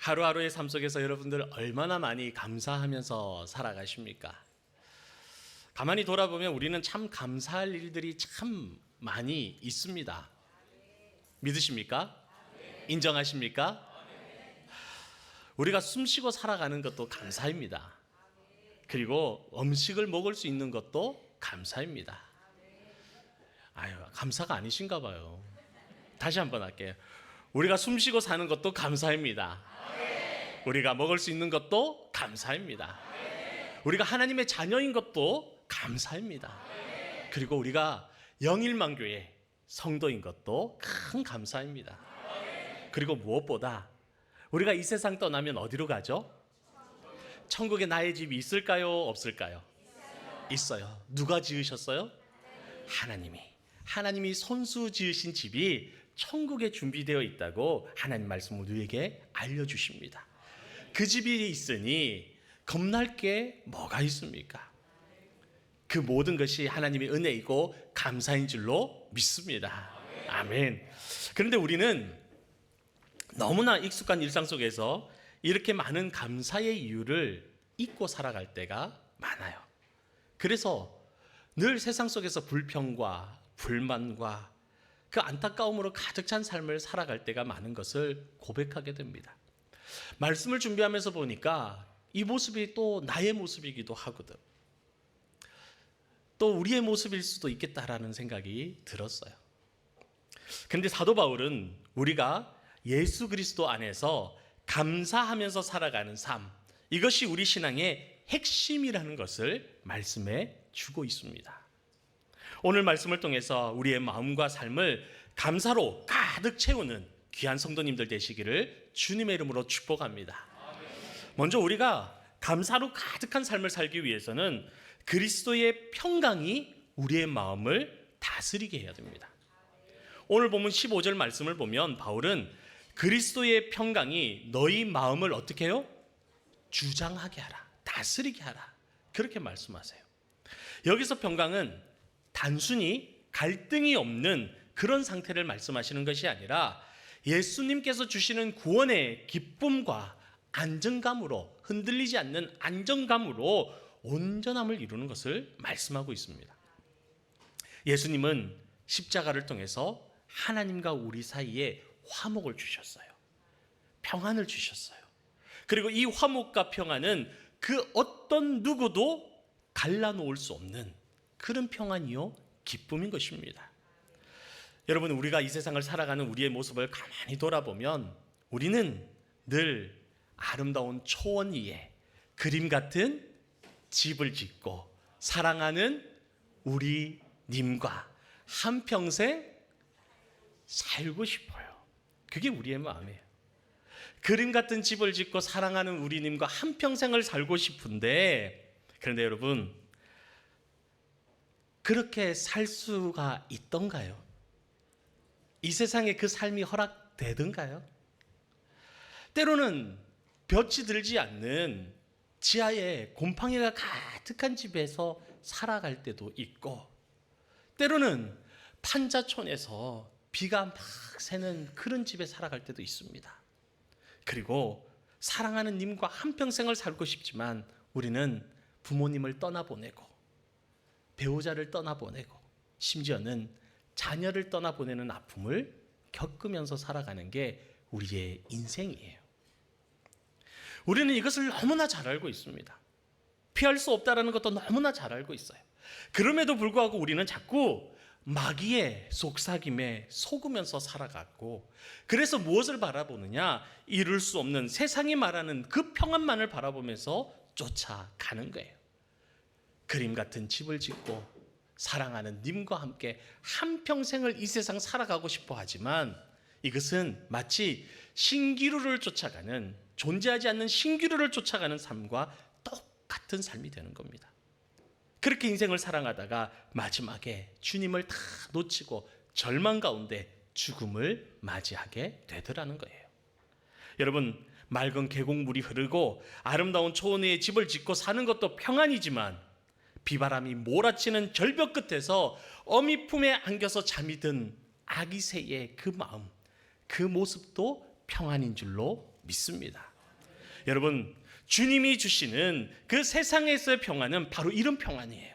하루하루의 삶 속에서 여러분들 얼마나 많이 감사하면서 살아가십니까? 가만히 돌아보면 우리는 참 감사할 일들이 참 많이 있습니다. 믿으십니까? 인정하십니까? 우리가 숨쉬고 살아가는 것도 감사입니다. 그리고 음식을 먹을 수 있는 것도 감사입니다. 아유, 감사가 아니신가 봐요. 다시 한번 할게요. 우리가 숨쉬고 사는 것도 감사입니다. 우리가 먹을 수 있는 것도 감사입니다. 우리가 하나님의 자녀인 것도 감사입니다. 그리고 우리가 영일만교회 성도인 것도 큰 감사입니다. 그리고 무엇보다 우리가 이 세상 떠나면 어디로 가죠? 천국에 나의 집이 있을까요? 없을까요? 있어요. 누가 지으셨어요? 하나님이 손수 지으신 집이 천국에 준비되어 있다고 하나님 말씀 우리에게 알려주십니다. 그 집이 있으니 겁날 게 뭐가 있습니까? 그 모든 것이 하나님의 은혜이고 감사인 줄로 믿습니다. 아멘. 그런데 우리는 너무나 익숙한 일상 속에서 이렇게 많은 감사의 이유를 잊고 살아갈 때가 많아요. 그래서 늘 세상 속에서 불평과 불만과 그 안타까움으로 가득 찬 삶을 살아갈 때가 많은 것을 고백하게 됩니다. 말씀을 준비하면서 보니까 이 모습이 또 나의 모습이기도 하거든. 또 우리의 모습일 수도 있겠다라는 생각이 들었어요. 그런데 사도 바울은 우리가 예수 그리스도 안에서 감사하면서 살아가는 삶, 이것이 우리 신앙의 핵심이라는 것을 말씀해 주고 있습니다. 오늘 말씀을 통해서 우리의 마음과 삶을 감사로 가득 채우는 귀한 성도님들 되시기를 주님의 이름으로 축복합니다. 먼저 우리가 감사로 가득한 삶을 살기 위해서는 그리스도의 평강이 우리의 마음을 다스리게 해야 됩니다. 오늘 본문 15절 말씀을 보면 바울은 그리스도의 평강이 너희 마음을 어떻게 해요? 주장하게 하라, 다스리게 하라, 그렇게 말씀하세요. 여기서 평강은 단순히 갈등이 없는 그런 상태를 말씀하시는 것이 아니라 예수님께서 주시는 구원의 기쁨과 안정감으로, 흔들리지 않는 안정감으로 온전함을 이루는 것을 말씀하고 있습니다. 예수님은 십자가를 통해서 하나님과 우리 사이에 화목을 주셨어요. 평안을 주셨어요. 그리고 이 화목과 평안은 그 어떤 누구도 갈라놓을 수 없는 그런 평안이요, 기쁨인 것입니다. 여러분, 우리가 이 세상을 살아가는 우리의 모습을 가만히 돌아보면 우리는 늘 아름다운 초원 위에 그림 같은 집을 짓고 사랑하는 우리 님과 한평생 살고 싶어요. 그게 우리의 마음이에요. 그림 같은 집을 짓고 사랑하는 우리 님과 한평생을 살고 싶은데, 그런데 여러분, 그렇게 살 수가 있던가요? 이 세상에 그 삶이 허락되던가요? 때로는 볕이 들지 않는 지하에 곰팡이가 가득한 집에서 살아갈 때도 있고, 때로는 판자촌에서 비가 막 새는 그런 집에 살아갈 때도 있습니다. 그리고 사랑하는 님과 한평생을 살고 싶지만 우리는 부모님을 떠나보내고 배우자를 떠나보내고 심지어는 자녀를 떠나보내는 아픔을 겪으면서 살아가는 게 우리의 인생이에요. 우리는 이것을 너무나 잘 알고 있습니다. 피할 수 없다는 것도 너무나 잘 알고 있어요. 그럼에도 불구하고 우리는 자꾸 마귀의 속삭임에 속으면서 살아갔고, 그래서 무엇을 바라보느냐? 이룰 수 없는 세상이 말하는 그 평안만을 바라보면서 쫓아가는 거예요. 그림 같은 집을 짓고 사랑하는 님과 함께 한평생을 이 세상 살아가고 싶어 하지만 이것은 마치 신기루를 쫓아가는, 존재하지 않는 신기루를 쫓아가는 삶과 똑같은 삶이 되는 겁니다. 그렇게 인생을 살아가다가 마지막에 주님을 다 놓치고 절망 가운데 죽음을 맞이하게 되더라는 거예요. 여러분, 맑은 계곡물이 흐르고 아름다운 초원 위에 집을 짓고 사는 것도 평안이지만 비바람이 몰아치는 절벽 끝에서 어미 품에 안겨서 잠이 든 아기 새의 그 마음, 그 모습도 평안인 줄로 믿습니다. 여러분, 주님이 주시는 그 세상에서의 평안은 바로 이런 평안이에요.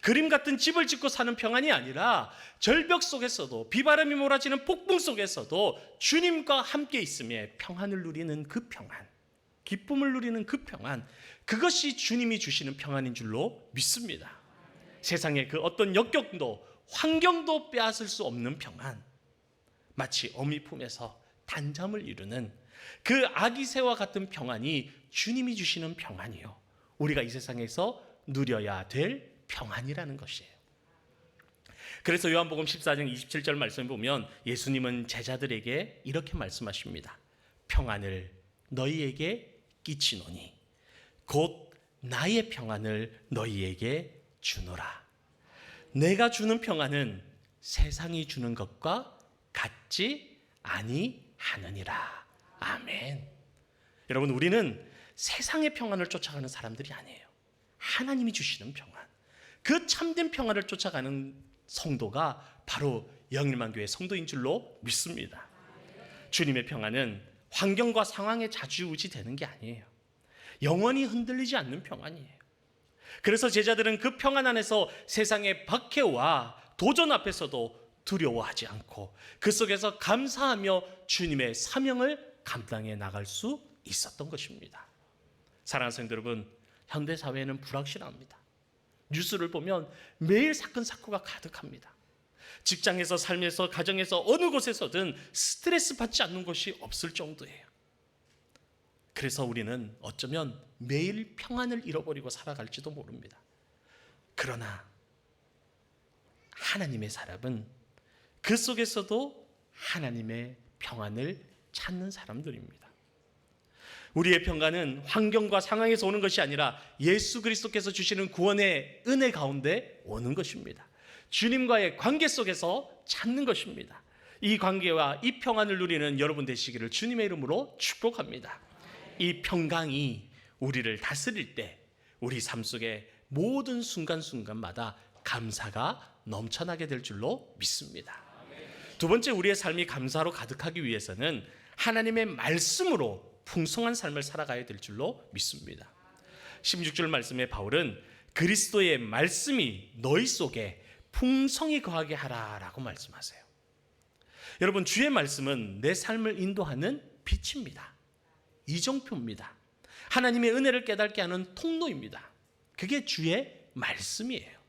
그림 같은 집을 짓고 사는 평안이 아니라 절벽 속에서도, 비바람이 몰아치는 폭풍 속에서도 주님과 함께 있음에 평안을 누리는 그 평안, 기쁨을 누리는 그 평안, 그것이 주님이 주시는 평안인 줄로 믿습니다. 세상의 그 어떤 역경도 환경도 빼앗을 수 없는 평안, 마치 어미 품에서 단잠을 이루는 그 아기 새와 같은 평안이 주님이 주시는 평안이요, 우리가 이 세상에서 누려야 될 평안이라는 것이에요. 그래서 요한복음 14장 27절 말씀을 보면 예수님은 제자들에게 이렇게 말씀하십니다. 평안을 너희에게 끼치노니 곧 나의 평안을 너희에게 주노라. 내가 주는 평안은 세상이 주는 것과 같지 아니하느니라. 아멘. 여러분, 우리는 세상의 평안을 쫓아가는 사람들이 아니에요. 하나님이 주시는 평안, 그 참된 평안을 쫓아가는 성도가 바로 영일만교회 성도인 줄로 믿습니다. 주님의 평안은 환경과 상황에 좌지우지되는 게 아니에요. 영원히 흔들리지 않는 평안이에요. 그래서 제자들은 그 평안 안에서 세상의 박해와 도전 앞에서도 두려워하지 않고 그 속에서 감사하며 주님의 사명을 감당해 나갈 수 있었던 것입니다. 사랑하는 성도 여러분, 현대사회는 불확실합니다. 뉴스를 보면 매일 사건 사고가 가득합니다. 직장에서, 삶에서, 가정에서, 어느 곳에서든 스트레스 받지 않는 곳이 없을 정도예요. 그래서 우리는 어쩌면 매일 평안을 잃어버리고 살아갈지도 모릅니다. 그러나 하나님의 사람은 그 속에서도 하나님의 평안을 찾는 사람들입니다. 우리의 평안은 환경과 상황에서 오는 것이 아니라 예수 그리스도께서 주시는 구원의 은혜 가운데 오는 것입니다. 주님과의 관계 속에서 찾는 것입니다. 이 관계와 이 평안을 누리는 여러분 되시기를 주님의 이름으로 축복합니다. 이 평강이 우리를 다스릴 때 우리 삶 속의 모든 순간순간마다 감사가 넘쳐나게 될 줄로 믿습니다. 두 번째, 우리의 삶이 감사로 가득하기 위해서는 하나님의 말씀으로 풍성한 삶을 살아가야 될 줄로 믿습니다. 16절 말씀에 바울은 그리스도의 말씀이 너희 속에 풍성히 거하게 하라라고 말씀하세요. 여러분, 주의 말씀은 내 삶을 인도하는 빛입니다. 이정표입니다. 하나님의 은혜를 깨닫게 하는 통로입니다. 그게 주의 말씀이에요.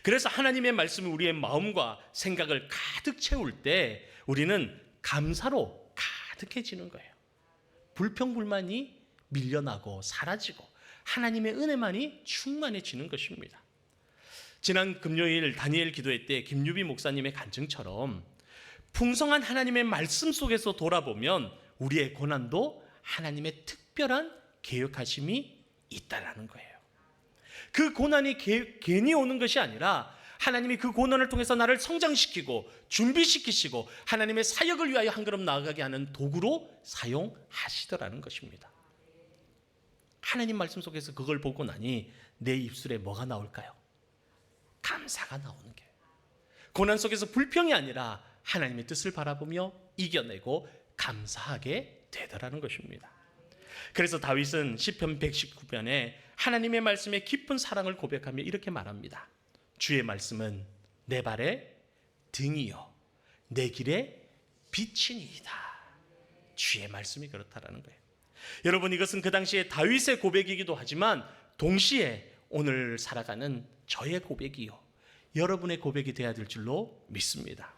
그래서 하나님의 말씀이 우리의 마음과 생각을 가득 채울 때 우리는 감사로 가득해지는 거예요. 불평불만이 밀려나고 사라지고 하나님의 은혜만이 충만해지는 것입니다. 지난 금요일 다니엘 기도회 때 김유비 목사님의 간증처럼 풍성한 하나님의 말씀 속에서 돌아보면 우리의 고난도 하나님의 특별한 계획하심이 있다라는 거예요. 그 고난이 괜히 오는 것이 아니라 하나님이 그 고난을 통해서 나를 성장시키고 준비시키시고 하나님의 사역을 위하여 한 걸음 나아가게 하는 도구로 사용하시더라는 것입니다. 하나님 말씀 속에서 그걸 보고 나니 내 입술에 뭐가 나올까요? 감사가 나오는 거예요. 고난 속에서 불평이 아니라 하나님의 뜻을 바라보며 이겨내고 감사하게 되더라는 것입니다. 그래서 다윗은 시편 119편에 하나님의 말씀에 깊은 사랑을 고백하며 이렇게 말합니다. 주의 말씀은 내 발의 등이요 내 길의 빛이니이다. 주의 말씀이 그렇다라는 거예요. 여러분, 이것은 그 당시에 다윗의 고백이기도 하지만 동시에 오늘 살아가는 저의 고백이요 여러분의 고백이 되어야 될 줄로 믿습니다.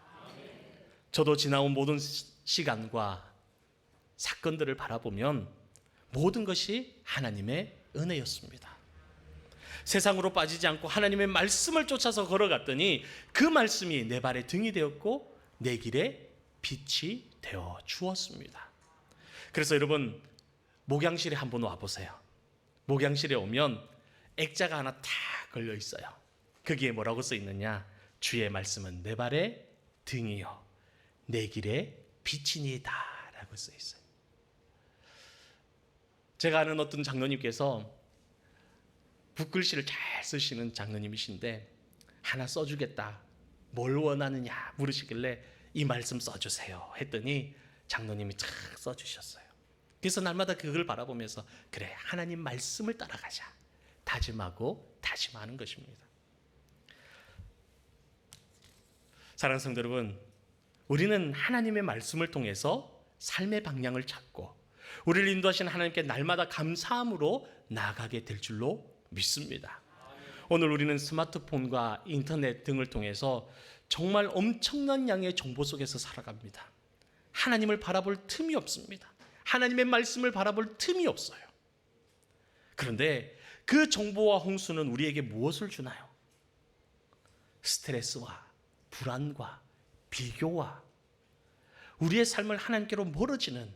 저도 지나온 모든 시간과 사건들을 바라보면 모든 것이 하나님의 은혜였습니다. 세상으로 빠지지 않고 하나님의 말씀을 쫓아서 걸어갔더니 그 말씀이 내 발의 등이 되었고 내 길에 빛이 되어 주었습니다. 그래서 여러분, 목양실에 한번 와보세요. 목양실에 오면 액자가 하나 탁 걸려 있어요. 거기에 뭐라고 써 있느냐? 주의 말씀은 내 발의 등이요 내 길의 빛이니이다 라고 써 있어요. 제가 아는 어떤 장로님께서 붓글씨를 잘 쓰시는 장로님이신데 하나 써주겠다, 뭘 원하느냐 물으시길래 이 말씀 써주세요 했더니 장로님이 쫙 써주셨어요. 그래서 날마다 그걸 바라보면서 그래, 하나님 말씀을 따라가자 다짐하고 다짐하는 것입니다. 사랑하는 성도 여러분, 우리는 하나님의 말씀을 통해서 삶의 방향을 찾고 우리를 인도하시는 하나님께 날마다 감사함으로 나아가게 될 줄로 믿습니다. 오늘 우리는 스마트폰과 인터넷 등을 통해서 정말 엄청난 양의 정보 속에서 살아갑니다. 하나님을 바라볼 틈이 없습니다. 하나님의 말씀을 바라볼 틈이 없어요. 그런데 그 정보와 홍수는 우리에게 무엇을 주나요? 스트레스와 불안과 비교와 우리의 삶을 하나님께로 멀어지는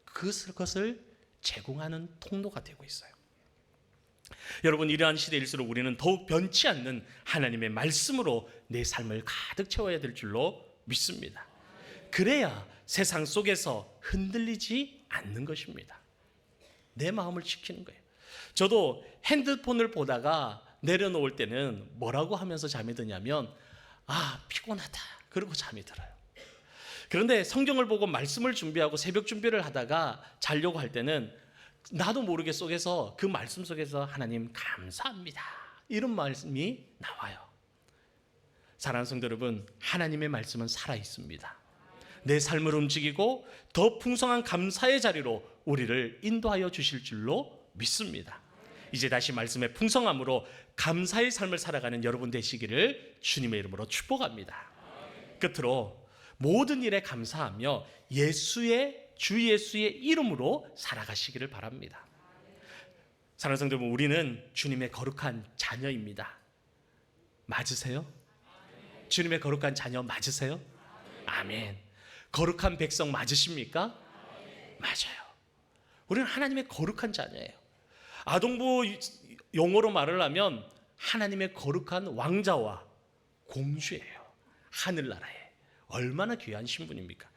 그것을 제공하는 통로가 되고 있어요. 여러분, 이러한 시대일수록 우리는 더욱 변치 않는 하나님의 말씀으로 내 삶을 가득 채워야 될 줄로 믿습니다. 그래야 세상 속에서 흔들리지 않는 것입니다. 내 마음을 지키는 거예요. 저도 핸드폰을 보다가 내려놓을 때는 뭐라고 하면서 잠이 드냐면 피곤하다 그러고 잠이 들어요. 그런데 성경을 보고 말씀을 준비하고 새벽 준비를 하다가 자려고 할 때는 나도 모르게 속에서 그 말씀 속에서 하나님 감사합니다 이런 말씀이 나와요. 사랑하는 성도 여러분, 하나님의 말씀은 살아있습니다. 내 삶을 움직이고 더 풍성한 감사의 자리로 우리를 인도하여 주실 줄로 믿습니다. 이제 다시 말씀의 풍성함으로 감사의 삶을 살아가는 여러분 되시기를 주님의 이름으로 축복합니다. 끝으로 모든 일에 감사하며 주 예수의 이름으로 살아가시기를 바랍니다. 사랑하는 성도 여러분, 우리는 주님의 거룩한 자녀입니다. 맞으세요? 주님의 거룩한 자녀 맞으세요? 아멘. 거룩한 백성 맞으십니까? 맞아요. 우리는 하나님의 거룩한 자녀예요. 아동부 용어로 말을 하면 하나님의 거룩한 왕자와 공주예요. 하늘나라에. 얼마나 귀한 신분입니까?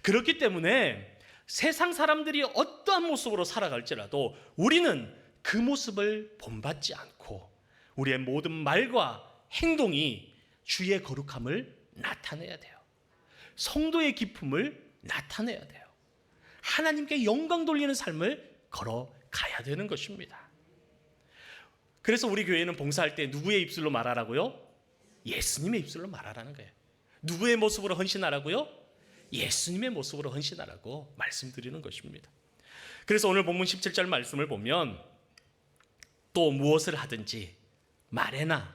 그렇기 때문에 세상 사람들이 어떠한 모습으로 살아갈지라도 우리는 그 모습을 본받지 않고 우리의 모든 말과 행동이 주의 거룩함을 나타내야 돼요. 성도의 기쁨을 나타내야 돼요. 하나님께 영광 돌리는 삶을 걸어가야 되는 것입니다. 그래서 우리 교회는 봉사할 때 누구의 입술로 말하라고요? 예수님의 입술로 말하라는 거예요. 누구의 모습으로 헌신하라고요? 예수님의 모습으로 헌신하라고 말씀드리는 것입니다. 그래서 오늘 본문 17절 말씀을 보면 또 무엇을 하든지 말에나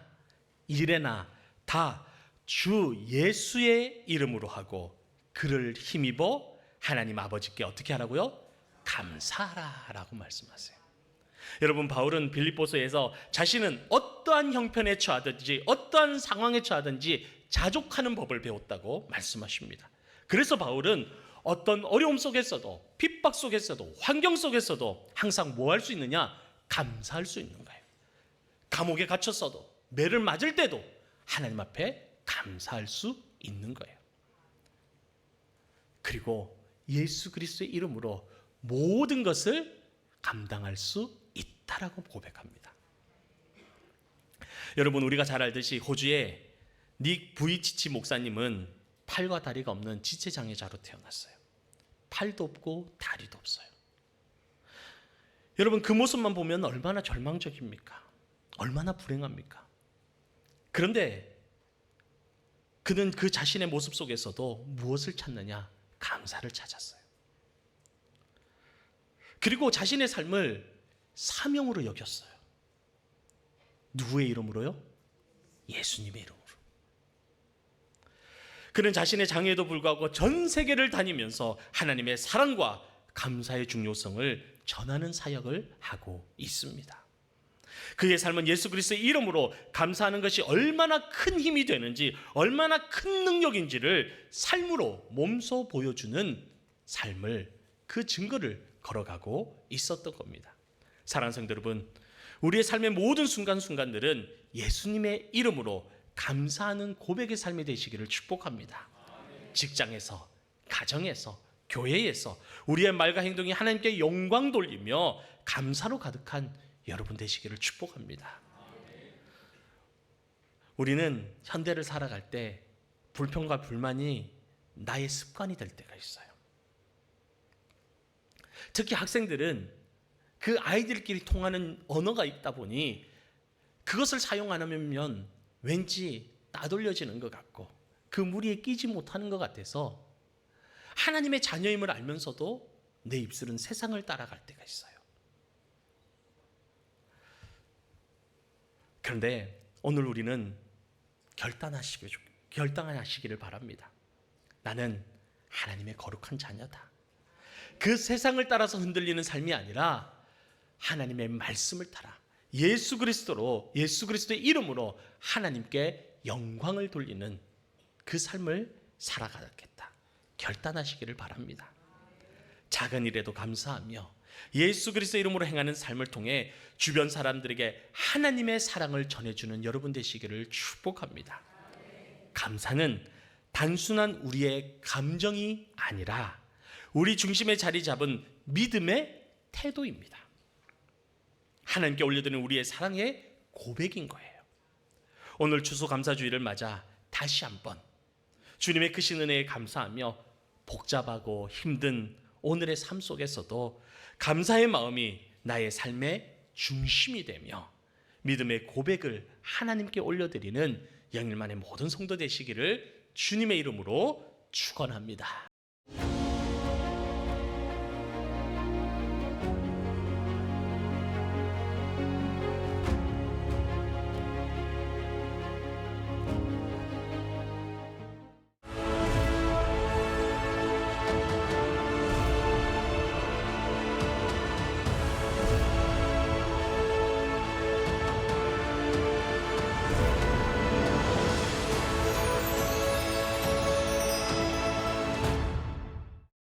일에나 다 주 예수의 이름으로 하고 그를 힘입어 하나님 아버지께 어떻게 하라고요? 감사하라라고 말씀하세요. 여러분, 바울은 빌립보서에서 자신은 어떠한 형편에 처하든지 어떠한 상황에 처하든지 자족하는 법을 배웠다고 말씀하십니다. 그래서 바울은 어떤 어려움 속에서도 핍박 속에서도 환경 속에서도 항상 뭐 할 수 있느냐? 감사할 수 있는 거예요. 감옥에 갇혔어도 매를 맞을 때도 하나님 앞에 감사할 수 있는 거예요. 그리고 예수 그리스도의 이름으로 모든 것을 감당할 수 있다라고 고백합니다. 여러분, 우리가 잘 알듯이 호주의 닉 부이치치 목사님은 팔과 다리가 없는 지체장애자로 태어났어요. 팔도 없고 다리도 없어요. 여러분, 그 모습만 보면 얼마나 절망적입니까? 얼마나 불행합니까? 그런데 그는 그 자신의 모습 속에서도 무엇을 찾느냐? 감사를 찾았어요. 그리고 자신의 삶을 사명으로 여겼어요. 누구의 이름으로요? 예수님의 이름으로. 그는 자신의 장애에도 불구하고 전 세계를 다니면서 하나님의 사랑과 감사의 중요성을 전하는 사역을 하고 있습니다. 그의 삶은 예수 그리스도의 이름으로 감사하는 것이 얼마나 큰 힘이 되는지, 얼마나 큰 능력인지를 삶으로 몸소 보여주는 삶을, 그 증거를 걸어가고 있었던 겁니다. 사랑하는 성도 여러분, 우리의 삶의 모든 순간순간들은 예수님의 이름으로 감사하는 고백의 삶이 되시기를 축복합니다. 직장에서, 가정에서, 교회에서 우리의 말과 행동이 하나님께 영광 돌리며 감사로 가득한 여러분 되시기를 축복합니다. 우리는 현대를 살아갈 때 불평과 불만이 나의 습관이 될 때가 있어요. 특히 학생들은 그 아이들끼리 통하는 언어가 있다 보니 그것을 사용 안 하면 왠지 따돌려지는 것 같고 그 무리에 끼지 못하는 것 같아서 하나님의 자녀임을 알면서도 내 입술은 세상을 따라갈 때가 있어요. 그런데 오늘 우리는 결단하시기를 바랍니다. 나는 하나님의 거룩한 자녀다. 그 세상을 따라서 흔들리는 삶이 아니라 하나님의 말씀을 따라 예수 그리스도의 이름으로 하나님께 영광을 돌리는 그 삶을 살아가겠다. 결단하시기를 바랍니다. 작은 일에도 감사하며 예수 그리스도의 이름으로 행하는 삶을 통해 주변 사람들에게 하나님의 사랑을 전해주는 여러분 되시기를 축복합니다. 감사는 단순한 우리의 감정이 아니라 우리 중심에 자리 잡은 믿음의 태도입니다. 하나님께 올려드리는 우리의 사랑의 고백인 거예요. 오늘 추수감사주의를 맞아 다시 한번 주님의 크신 은혜에 감사하며 복잡하고 힘든 오늘의 삶 속에서도 감사의 마음이 나의 삶의 중심이 되며 믿음의 고백을 하나님께 올려드리는 영일만의 모든 성도 되시기를 주님의 이름으로 축원합니다.